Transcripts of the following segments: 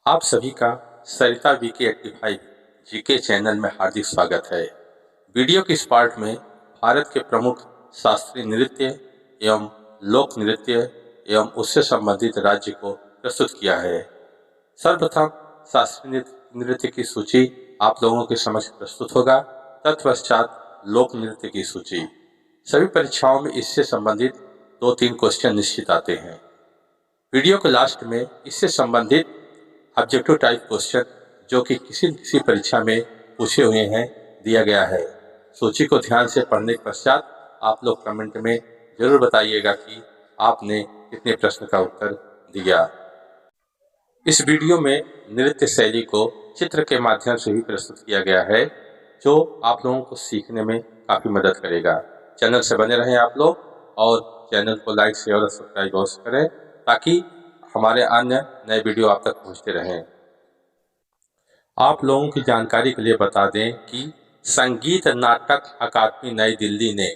आप सभी का सरिता वीके 85 जीके चैनल में हार्दिक स्वागत है। वीडियो के इस पार्ट में भारत के प्रमुख शास्त्रीय नृत्य एवं लोक नृत्य एवं उससे संबंधित राज्य को प्रस्तुत किया है। सर्वप्रथम शास्त्रीय नृत्य की सूची आप लोगों के समक्ष प्रस्तुत होगा। तत्पश्चात लोक नृत्य की सूची। सभी परीक्षाओं में इससे संबंधित 2-3 क्वेश्चन निश्चित आते हैं। वीडियो के लास्ट में इससे संबंधित ऑब्जेक्टिव टाइप क्वेश्चन जो कि किसी न किसी परीक्षा में पूछे हुए हैं दिया गया है। सूची को ध्यान से पढ़ने के पश्चात आप लोग कमेंट में जरूर बताइएगा कि आपने कितने प्रश्न का उत्तर दिया। इस वीडियो में नृत्य शैली को चित्र के माध्यम से भी प्रस्तुत किया गया है जो आप लोगों को सीखने में काफ़ी मदद करेगा। चैनल से बने रहें आप लोग और चैनल को लाइक शेयर और सब्सक्राइब अवश्य करें ताकि हमारे अन्य नए वीडियो आप तक पहुंचते रहें। आप लोगों की जानकारी के लिए बता दें कि संगीत नाटक अकादमी नई दिल्ली ने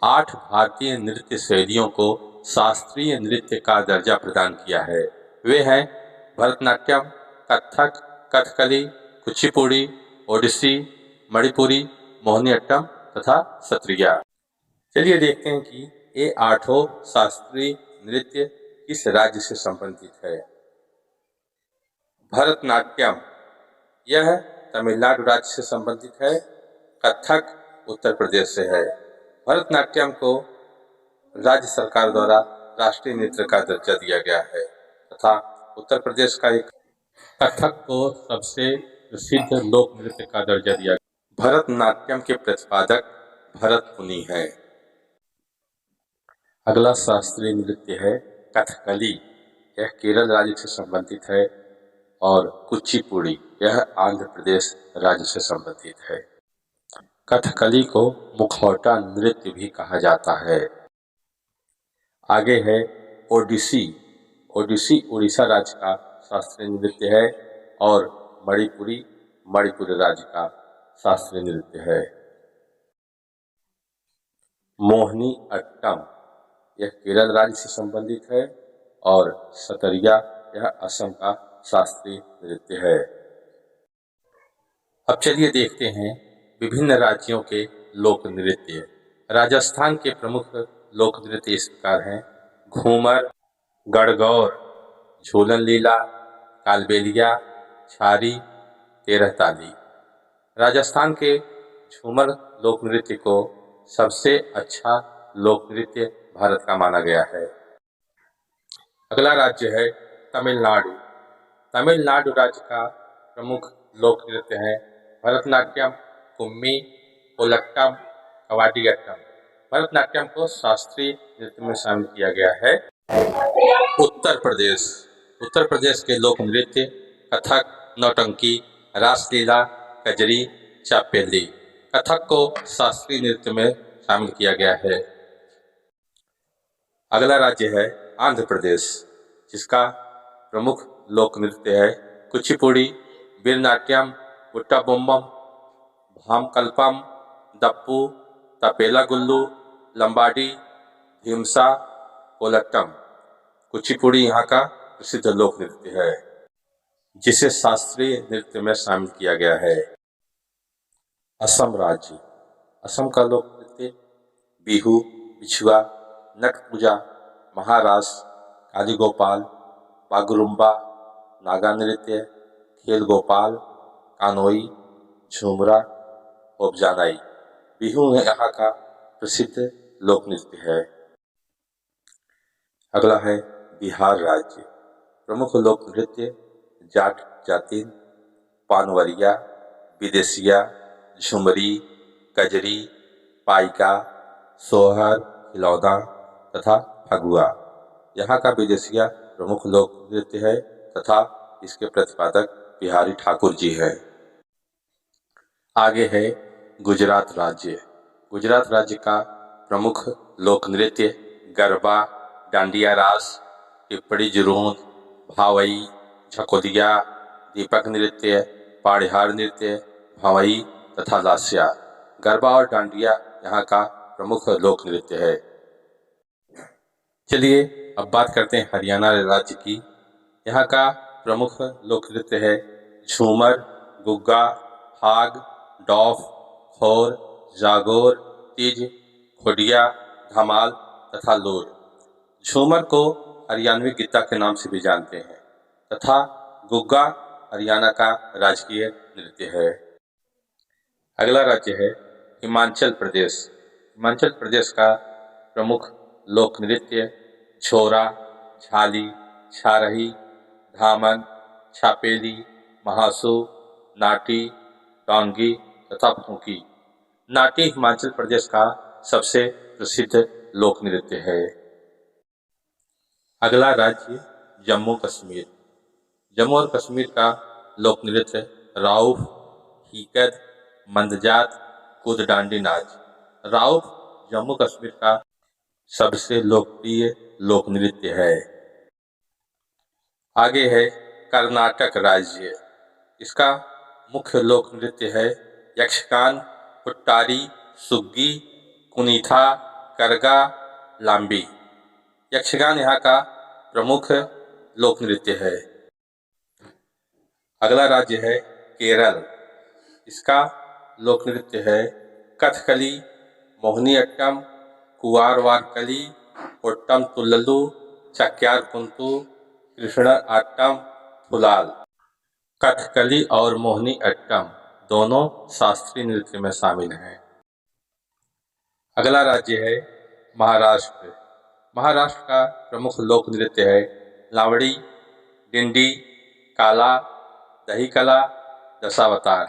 8 भारतीय नृत्य शैलियों को शास्त्रीय नृत्य का दर्जा प्रदान किया है। वे हैं भरतनाट्यम, कथक, कथकली, कुचिपुड़ी, ओडिसी, मणिपुरी, मोहिनीअट्टम तथा सत्रिया। चलिए देखते हैं कि ये 8 शास्त्रीय नृत्य किस राज्य से संबंधित है। भरतनाट्यम यह तमिलनाडु राज्य से संबंधित है। कथक उत्तर प्रदेश से है। भरतनाट्यम को राज्य सरकार द्वारा राष्ट्रीय नृत्य का दर्जा दिया गया है तथा उत्तर प्रदेश का एक कथक को सबसे प्रसिद्ध लोक नृत्य का दर्जा दिया गया। भरतनाट्यम के प्रतिपादक भरत मुनि हैं। अगला शास्त्रीय नृत्य है कथकली। यह केरल राज्य से संबंधित है और कुचिपुड़ी यह आंध्र प्रदेश राज्य से संबंधित है। कथकली को मुखौटा नृत्य भी कहा जाता है। आगे है ओडिसी। ओडिसी उड़ीसा राज्य का शास्त्रीय नृत्य है और मणिपुरी मणिपुर राज्य का शास्त्रीय नृत्य है। मोहिनीअट्टम यह केरल राज्य से संबंधित है और सतरिया यह असम का शास्त्रीय नृत्य है। अब चलिए देखते हैं विभिन्न राज्यों के लोक नृत्य। राजस्थान के प्रमुख लोक नृत्य इस प्रकार हैं: घूमर, गणगौर, झूलन लीला, कालबेलिया, छारी, तेरह ताली। राजस्थान के झूमर लोक नृत्य को सबसे अच्छा लोक नृत्य भारत का माना गया है। अगला राज्य है तमिलनाडु। तमिलनाडु राज्य का प्रमुख लोक नृत्य है भरतनाट्यम, कुम्मी, कोलट्टम, कवाडियट्टम। भरतनाट्यम को शास्त्रीय नृत्य में शामिल किया गया है। उत्तर प्रदेश के लोक नृत्य कथक, नौटंकी, रासलीला, कजरी, चापेली। कथक को शास्त्रीय नृत्य में शामिल किया गया है। अगला राज्य है आंध्र प्रदेश, जिसका प्रमुख लोक नृत्य है कुचिपुड़ी, वीरनाट्यम, उट्टाबोम्बम, भामकल्पम, दप्पू, तपेला गुल्लू, लंबाडी, ढीमसा, कोलट्टम। कुचिपुड़ी यहाँ का प्रसिद्ध लोक नृत्य है जिसे शास्त्रीय नृत्य में शामिल किया गया है। असम राज्य। असम का लोक नृत्य बिहू, बिछुआ, नट पूजा, महारास, काली गोपाल, बागुरुम्बा, नागा नृत्य, खेल गोपाल, कानोई, झुमरा, ओबजानाई। बिहू यहाँ का प्रसिद्ध लोक नृत्य है। अगला है बिहार राज्य। प्रमुख लोक नृत्य जाट जातिन, पानवरिया, विदेशिया, झुमरी, कजरी, पाइका, सोहर, खिलौना तथा फगुआ। यहाँ का विदेशिया प्रमुख लोक नृत्य है तथा इसके प्रतिपादक बिहारी ठाकुर जी हैं। आगे है गुजरात राज्य। गुजरात राज्य का प्रमुख लोक नृत्य गरबा, डांडिया रास, टिप्पड़ी जुरूद, भावई, झकोदिया, दीपक नृत्य, पाड़िहार नृत्य, भवई तथा लास्या। गरबा और डांडिया यहाँ का प्रमुख लोक नृत्य है। चलिए अब बात करते हैं हरियाणा राज्य की। यहाँ का प्रमुख लोक नृत्य है झूमर, गुग्गा, फाग, डौफ, खोर, जागोर, तीज, खुडिया, धमाल तथा लोर। झूमर को हरियाणवी गिद्दा के नाम से भी जानते हैं तथा गुग्गा हरियाणा का राजकीय नृत्य है। अगला राज्य है हिमाचल प्रदेश। हिमाचल प्रदेश का प्रमुख लोक नृत्य छोरा, झाली, छारही, धामन, छापेली, महासू, नाटी, डांगी तथा फूंकी। नाटी हिमाचल प्रदेश का सबसे प्रसिद्ध लोक नृत्य है। अगला राज्य जम्मू कश्मीर। जम्मू और कश्मीर का लोक नृत्य राउफ, हीकद, मंदजात, कूद डांडी नाच। राउफ जम्मू कश्मीर का सबसे लोकप्रिय लोक नृत्य है। आगे है कर्नाटक राज्य। इसका मुख्य लोक नृत्य है यक्षगान, हुट्टारी, सुग्गी, कुनीथा, करगा, लांबी। यक्षगान यहाँ का प्रमुख लोक नृत्य है। अगला राज्य है केरल। इसका लोक नृत्य है कथकली, मोहिनी अट्टम, कुवार वारकली, ओट्टम तुल्लू, चक्यार कुंतु, कृष्ण आट्टम, फुलाल। कथकली और मोहिनी अट्टम दोनों शास्त्रीय नृत्य में शामिल हैं। अगला राज्य है महाराष्ट्र। महाराष्ट्र का प्रमुख लोक नृत्य है लावड़ी, डिंडी, काला, दही कला, दशावतार।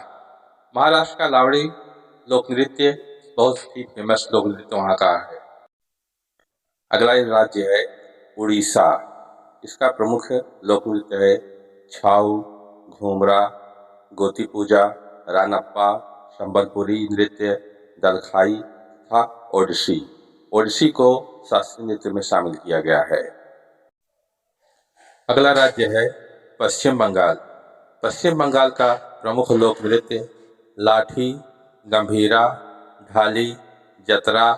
महाराष्ट्र का लावड़ी लोक नृत्य बहुत ही फेमस लोक नृत्य वहाँ का है। अगला राज्य है उड़ीसा। इसका प्रमुख लोक नृत्य है छाऊ, घूमरा, गोती पूजा, रानप्पा, संबलपुरी नृत्य, दलखाई तथा ओडिसी। ओडिसी को शास्त्रीय नृत्य में शामिल किया गया है। अगला राज्य है पश्चिम बंगाल। पश्चिम बंगाल का प्रमुख लोक नृत्य लाठी, गंभीरा, ढाली, जतरा,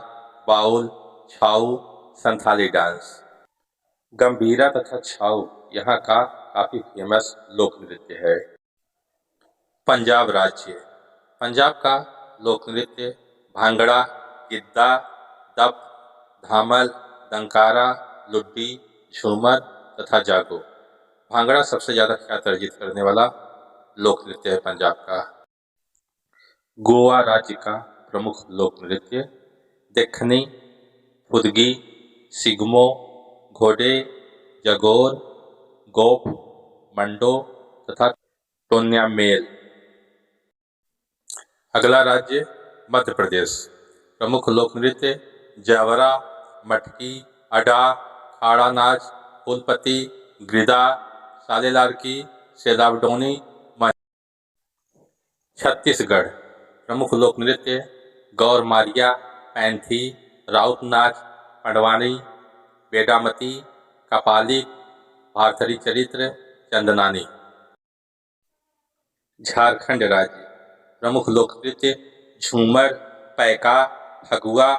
बाउल, छाऊ, संथाली डांस। गंभीरा तथा छाऊ यहाँ का काफी फेमस लोक नृत्य है। पंजाब राज्य। पंजाब का लोक नृत्य भांगड़ा, गिद्दा, दप, धामल, दंकारा, लुड्डी, झूमर तथा जागो। भांगड़ा सबसे ज्यादा ख्यात अर्जित करने वाला लोक नृत्य है पंजाब का। गोवा राज्य का प्रमुख लोक नृत्य देखनी, फुदगी, सिगमो, घोड़े, जगोर, गोप, मंडो तथा टोन्या मेल। अगला राज्य मध्य प्रदेश। प्रमुख लोक नृत्य जावरा, मटकी, अडा, खाड़ा नाच, फूलपति, गिरदा, साले लाड़की, सेलावडोनी। छत्तीसगढ़ प्रमुख लोक नृत्य गौर मारिया, पैंथी, राउत नाच, पंडवानी, बेडामती, कपाली, भारथरी चरित्र, चंदनानी। झारखंड राज्य प्रमुख लोक नृत्य झूमर, पैका, फगुआ,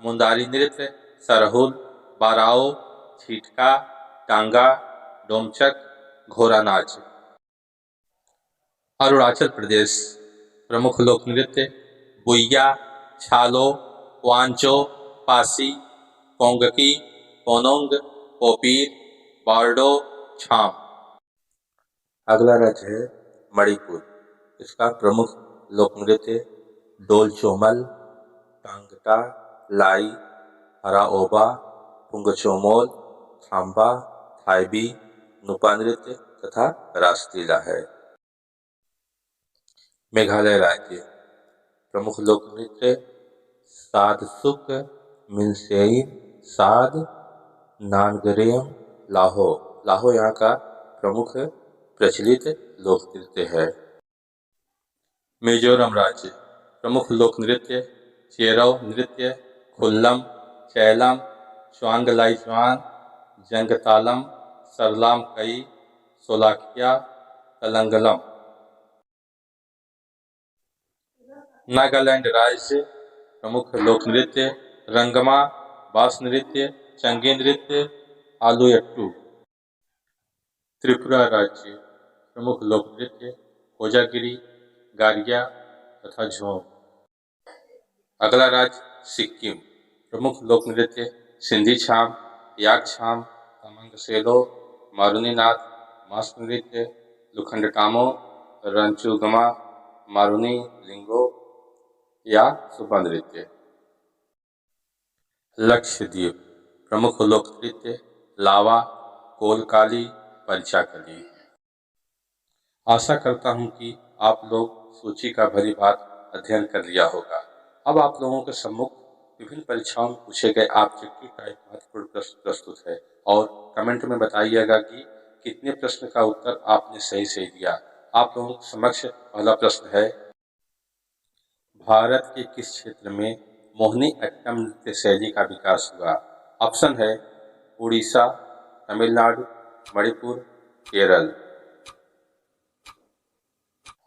मुंदारी नृत्य, सरहुल, बाराओ, छिटका, टांगा, डोमचक, घोड़ा नाच। अरुणाचल प्रदेश प्रमुख लोक नृत्य बुइया, छालो, वांचो, पासी, कोंगकी, कोनोंग, पोपीर, बारडो, छाम। अगला राज्य है मणिपुर। इसका प्रमुख लोक नृत्य डोल चोमल, टांगटा, लाई, हराओबा, पुंगचोमोल, थाम्बा, थाईबी, नुपा नृत्य तथा रासलीला है। मेघालय राज्य प्रमुख लोक नृत्य सादसुक, मिनसेइन, साद, नानगरेम, लाहो। लाहो यहाँ का प्रमुख प्रचलित लोक नृत्य है। मिजोरम राज्य प्रमुख लोक नृत्य चेरौ नृत्य, खुल्लम, चैलम, च्वांगलाइच्वान, जंगतालम, सरलाम कई, सोलाकिया, तलंगलम। नागालैंड राज्य प्रमुख लोक नृत्य रंगमा, बास नृत्य, चंगी नृत्य, आलूयट्टू। त्रिपुरा राज्य प्रमुख लोक नृत्य कोजागिरी, गारिया तथा झूम। अगला राज्य सिक्किम। प्रमुख लोक नृत्य सिंधी छाम, याक छाम, तमंग सेलो, मारुनी नाच, मास्क नृत्य, लुखंड टामो, रंचुगमा, मारुनी लिंगो या सुबा नृत्य। लक्षद्वीप। प्रमुख लोक नृत्य लावा, कोलकाली, पंचाकली। आशा करता हूं कि आप लोग सूची का भली भांति अध्ययन कर लिया होगा। अब आप लोगों के सम्मुख विभिन्न परीक्षाओं में पूछे गए ऑब्जेक्टिव टाइप महत्वपूर्ण प्रश्न प्रस्तुत है और कमेंट में बताइएगा कि कितने प्रश्न का उत्तर आपने सही सही दिया। आप लोगों के समक्ष पहला प्रश्न है, भारत के किस क्षेत्र में मोहिनी अट्टम नृत्य शैली का विकास हुआ? ऑप्शन है उड़ीसा, तमिलनाडु, मणिपुर, केरल।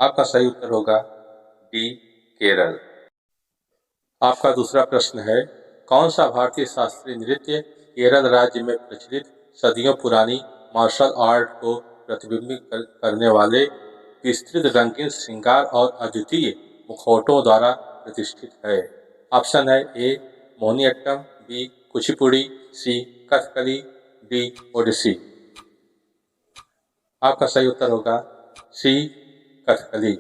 आपका सही उत्तर होगा डी, केरल। आपका दूसरा प्रश्न है, कौन सा भारतीय शास्त्रीय नृत्य केरल राज्य में प्रचलित सदियों पुरानी मार्शल आर्ट को प्रतिबिंबित करने वाले विस्तृत रंगीन श्रृंगार और अद्वितीय मुखौटों द्वारा प्रतिष्ठित है? ऑप्शन है ए मोहिनीअट्टम, बी कुचिपुड़ी, सी कथकली, डी ओडिसी। आपका सही उत्तर होगा सी कथकली।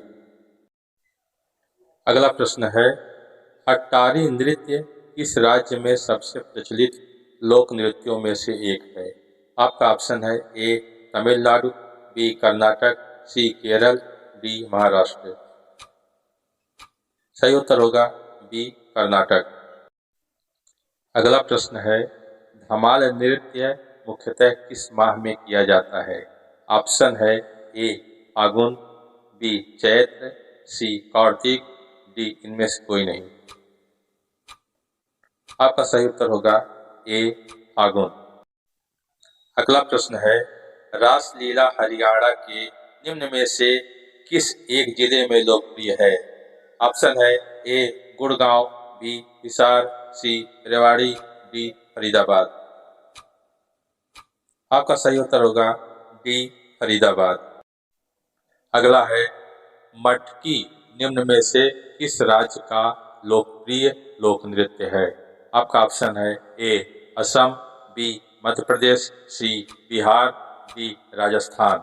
अगला प्रश्न है, अट्टारी नृत्य किस राज्य में सबसे प्रचलित लोक नृत्यों में से एक है? आपका ऑप्शन है ए तमिलनाडु, बी कर्नाटक, सी केरल, डी महाराष्ट्र। सही उत्तर होगा बी कर्नाटक। अगला प्रश्न है, धमाल नृत्य मुख्यतः किस माह में किया जाता है? ऑप्शन है ए फागुन, बी चैत्र, सी कार्तिक, डी इनमें से कोई नहीं। आपका सही उत्तर होगा ए फागुन। अगला प्रश्न है, रासलीला हरियाणा के निम्न में से किस एक जिले में लोकप्रिय है? ऑप्शन है ए गुड़गांव, बी हिसार, सी रेवाड़ी, डी फरीदाबाद। आपका सही उत्तर होगा डी फरीदाबाद। अगला है, मटकी निम्न में से किस राज्य का लोकप्रिय लोक नृत्य है? आपका ऑप्शन है ए असम, बी मध्य प्रदेश, सी बिहार, डी राजस्थान।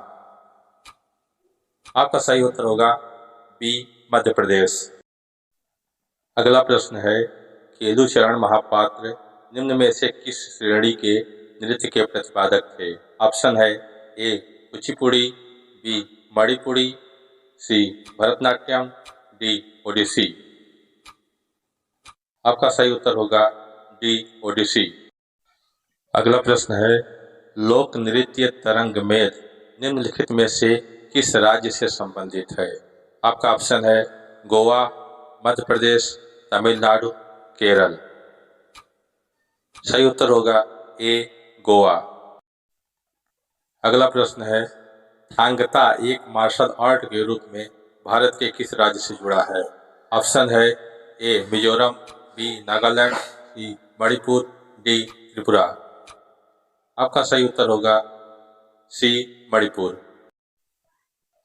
आपका सही उत्तर होगा बी मध्य प्रदेश। अगला प्रश्न है, केलुचरण महापात्र निम्न में से किस श्रेणी के नृत्य के प्रतिपादक थे? ऑप्शन है ए कुचिपुड़ी, बी मणिपुरी, सी भरतनाट्यम, डी ओडिसी। आपका सही उत्तर होगा डी ओडिसी। अगला प्रश्न है, लोक नृत्य तरंग मेल निम्नलिखित में से किस राज्य से संबंधित है? आपका ऑप्शन है गोवा, मध्य प्रदेश, तमिलनाडु, केरल। सही उत्तर होगा ए गोवा। अगला प्रश्न है, थांगता एक मार्शल आर्ट के रूप में भारत के किस राज्य से जुड़ा है? ऑप्शन है ए मिजोरम, बी नागालैंड, सी मणिपुर, डी त्रिपुरा। आपका सही उत्तर होगा सी मणिपुर।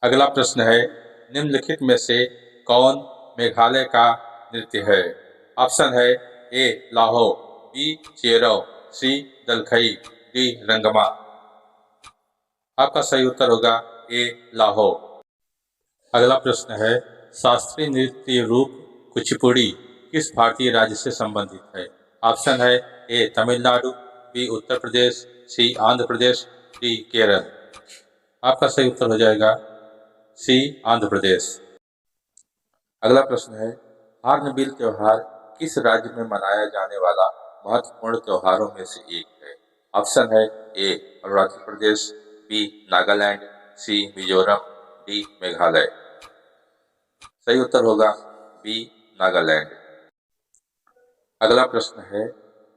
अगला प्रश्न है, निम्नलिखित में से कौन मेघालय का नृत्य है? ऑप्शन है ए लाहो, बी चेरो, सी दलखई, डी रंगमा। आपका सही उत्तर होगा ए लाहो। अगला प्रश्न है, शास्त्रीय नृत्य रूप कुचिपुड़ी किस भारतीय राज्य से संबंधित है? ऑप्शन है ए तमिलनाडु, बी उत्तर प्रदेश, सी आंध्र प्रदेश, डी केरल। आपका सही उत्तर हो जाएगा सी आंध्र प्रदेश। अगला प्रश्न है, हार्नबिल त्योहार किस राज्य में मनाया जाने वाला महत्वपूर्ण त्योहारों में से एक है? ऑप्शन है ए अरुणाचल प्रदेश, बी नागालैंड, सी मिजोरम, डी मेघालय। सही उत्तर होगा बी नागालैंड। अगला प्रश्न है,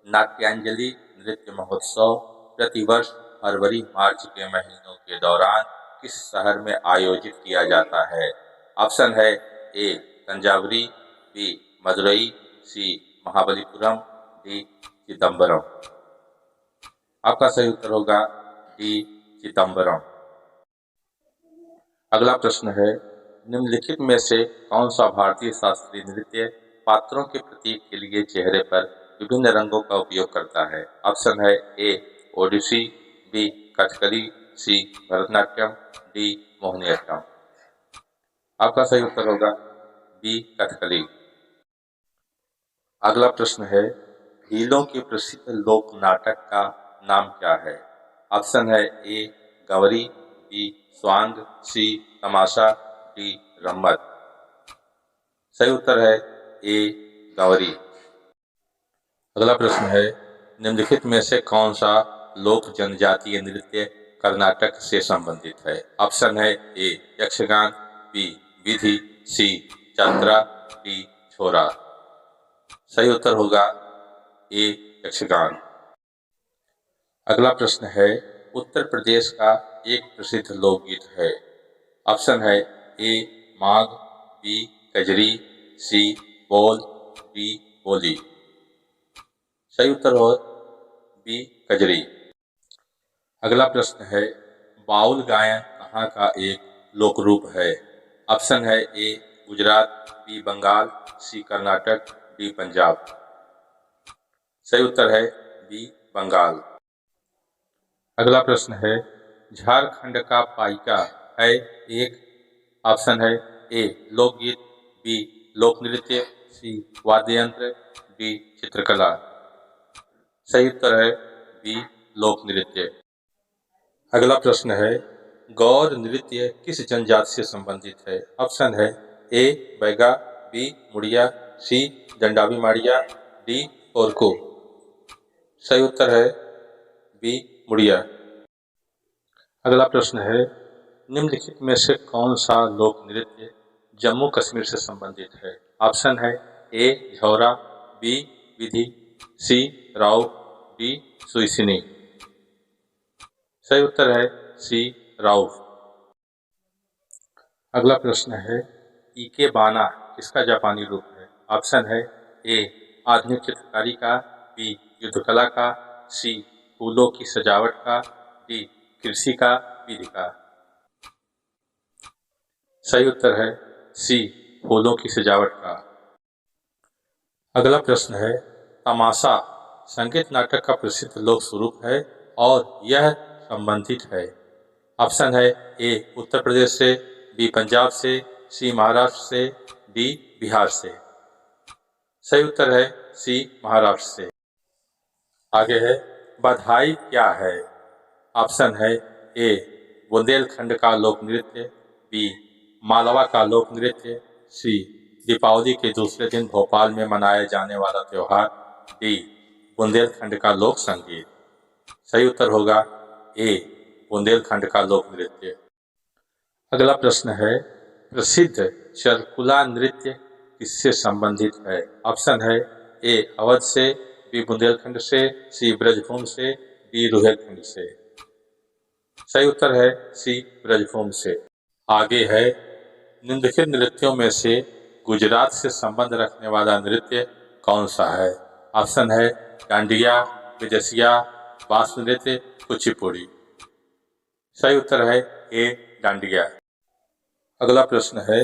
नाट्यांजलि नृत्य महोत्सव प्रतिवर्ष फरवरी मार्च के महीनों के दौरान किस शहर में आयोजित किया जाता है? ऑप्शन है ए तंजावुरी, बी मदुरई, सी महाबलीपुरम, डी चिदम्बरम। आपका सही उत्तर होगा डी चिदम्बरम। अगला प्रश्न है, निम्नलिखित में से कौन सा भारतीय शास्त्रीय नृत्य पात्रों के प्रतीक के लिए चेहरे पर विभिन्न रंगों का उपयोग करता है? ऑप्शन है ए ओडिसी, बी कथकली, सी भरतनाट्यम, डी मोहिनीअट्टम। आपका सही उत्तर होगा बी कथकली। अगला प्रश्न है, भीलों के प्रसिद्ध लोक नाटक का नाम क्या है? ऑप्शन है ए गंवरी, बी स्वांग, सी तमाशा, डी रम्मत। सही उत्तर है ए गंवरी। अगला प्रश्न है, निम्नलिखित में से कौन सा लोक जनजातीय नृत्य कर्नाटक से संबंधित है? ऑप्शन है ए यक्षगान, बी विधि, सी जात्रा, डी छोरा। सही उत्तर होगा ए यक्षगान। अगला प्रश्न है, उत्तर प्रदेश का एक प्रसिद्ध लोकगीत है। ऑप्शन है ए माघ, बी कजरी, सी बोल, डी बोली। सही उत्तर हो बी कजरी। अगला प्रश्न है, बाउल गायन कहाँ का एक लोक रूप है? ऑप्शन है ए गुजरात, बी बंगाल, सी कर्नाटक, डी पंजाब। सही उत्तर है बी बंगाल। अगला प्रश्न है, झारखंड का पाइका है एक। ऑप्शन है ए लोकगीत, बी लोक नृत्य, सी वाद्य यंत्र, डी चित्रकला। सही उत्तर है बी लोक नृत्य। अगला प्रश्न है, गौर नृत्य किस जनजाति से संबंधित है? ऑप्शन है ए बैगा, बी मुड़िया, सी दंडावी माड़िया, डी ओरको। सही उत्तर है बी मुड़िया। अगला प्रश्न है, निम्नलिखित में से कौन सा लोक नृत्य जम्मू कश्मीर से संबंधित है? ऑप्शन है ए झौरा, बी विधि, सी राव, डी सुइसिनी। सही उत्तर है सी राव। अगला प्रश्न है, इके बाना किसका जापानी रूप है? ऑप्शन है ए आधुनिक चित्रकारी का, बी युद्धकला का, सी फूलों की सजावट का, डी कृषि का, विधि का। सही उत्तर है सी फूलों की सजावट का। अगला प्रश्न है, तमाशा संगीत नाटक का प्रसिद्ध लोक स्वरूप है और यह संबंधित है। ऑप्शन है ए उत्तर प्रदेश से, बी पंजाब से, सी महाराष्ट्र से, डी बिहार से। सही उत्तर है सी महाराष्ट्र से। आगे है, बधाई क्या है? ऑप्शन है ए बुंदेलखंड का लोक नृत्य, बी मालवा का लोक नृत्य, सी दीपावली के दूसरे दिन भोपाल में मनाया जाने वाला त्योहार, डी बुंदेलखंड का लोक संगीत। सही उत्तर होगा ए बुंदेलखंड का लोक नृत्य। अगला प्रश्न है, प्रसिद्ध चरकुला नृत्य किससे संबंधित है? ऑप्शन है ए अवध से, बी बुंदेलखंड से, सी ब्रजभूमि से, डी रुहेलखंड से। सही उत्तर है सी ब्रजभूमि से। आगे है, निम्नलिखित नृत्यों में से गुजरात से संबंध रखने वाला नृत्य कौन सा है? ऑप्शन है डांडिया, विदेशिया, बांस नृत्य, कुचिपुड़ी। सही उत्तर है ए डांडिया। अगला प्रश्न है,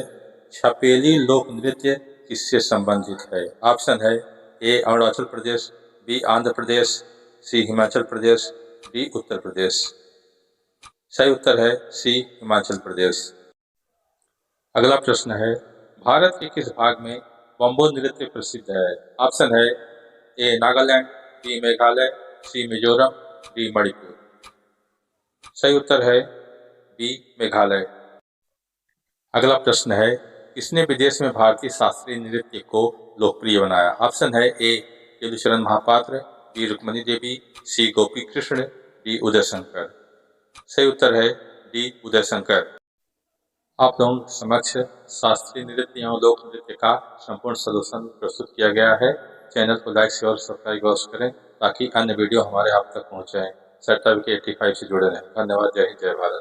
छपेली लोक नृत्य किससे संबंधित है? ऑप्शन है ए अरुणाचल प्रदेश, बी आंध्र प्रदेश, सी हिमाचल प्रदेश, डी उत्तर प्रदेश। सही उत्तर है सी हिमाचल प्रदेश। अगला प्रश्न है, भारत के किस भाग में बम्बो नृत्य प्रसिद्ध है? ऑप्शन है ए नागालैंड, बी मेघालय, सी मिजोरम, डी मणिपुर। सही उत्तर है बी मेघालय। अगला प्रश्न है, किसने विदेश में भारतीय शास्त्रीय नृत्य को लोकप्रिय बनाया? ऑप्शन है ए यदुशरण महापात्र, बी रुक्मणी देवी, सी गोपी कृष्ण, डी उदय शंकर। सही उत्तर है डी उदय शंकर। आप लोगों के समक्ष शास्त्रीय नृत्य एवं लोक नृत्य का संपूर्ण सॉल्यूशन प्रस्तुत किया गया है। चैनल को लाइक शेयर और सब्सक्राइब अवश्य करें ताकि अन्य वीडियो हमारे आप तक पहुंच जाए। सर्टिफिकेट 85 से जुड़े रहें। धन्यवाद। जय हिंद, जय भारत।